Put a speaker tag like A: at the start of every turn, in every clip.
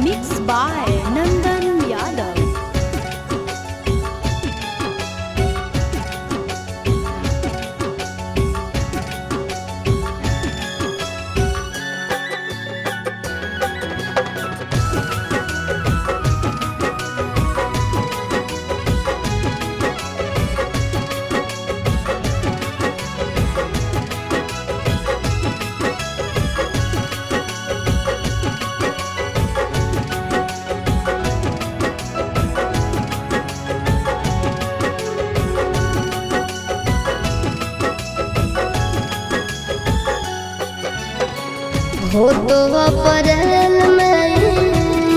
A: Mixed by Nandan Yadav.
B: हो तो अप्रैल में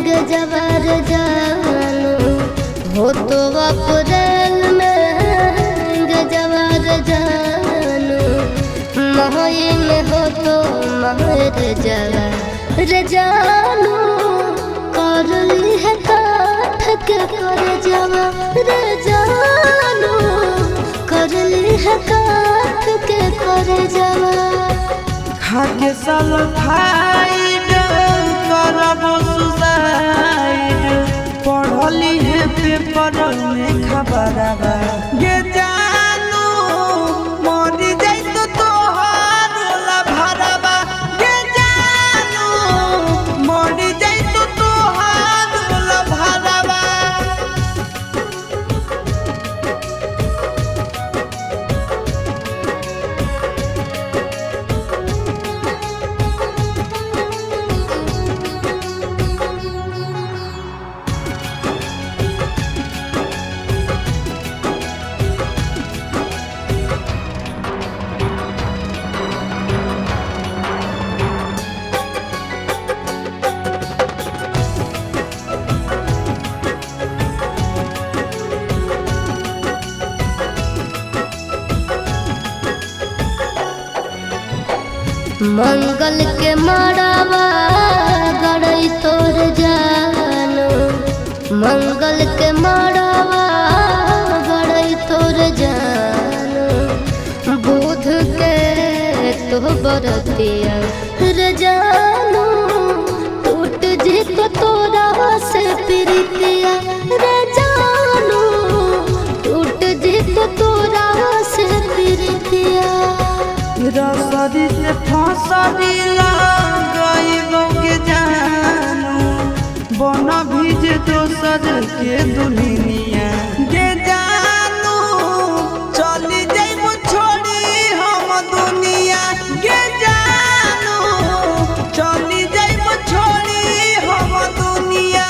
B: गजबर जानू, हो तो अप्रैल में गजबर जानू, मई में हो तो महर जवर जानू, कर ली है काठ के कर जवर जानू, कर ली है काठ के कर जवर।
C: खाके सल्फाइड करब सुसाइड, पढ़ली है पेपर में खबरवा गे जानू, मरी जाइत तोहार भरवा गे जानू, मरी जाइत तोहार भरवा।
B: मंगल के मड़ावा गड़ई तोर जानू, मंगल के मड़ावा गड़ई तोर जानू, बुध के तो बरतिया रे जानू, टूट जी तो तोरा से प्रीतिया रे जानू, टूट जी तो तोरा से प्रीतिया।
C: रसरी से फसरी लगाइबो के जानू, बन भीज दोसर के दुल्हनिया गे जानू, चली जाइबो छोड़ी हम दुनिया गे जानू, चली जाइबो छोड़ी हम दुनिया।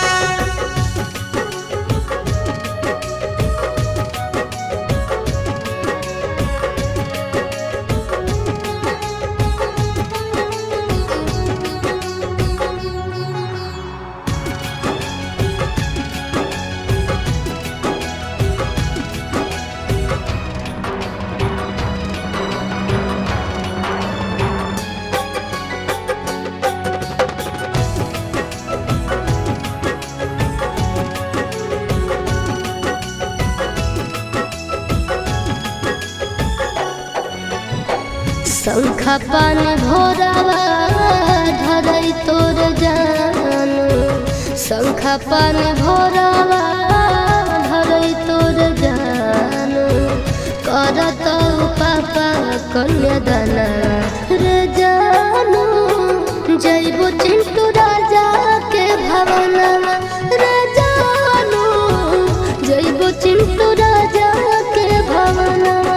B: शंखा पान भोरावा धरई तोर जानू, शंखा पान भोरावा धरई तोर जानू, करत पापा कन्यादाना रे जानू, जइबो चिंटू राजा के भवनवा रे जानू, जइबो चिंटू राजा के भवनवा।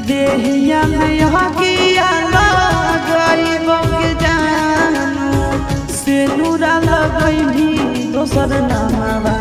C: देहिया में हकिया लगाइबो के जानू, सेनुरा लगैभी दोसर नामवा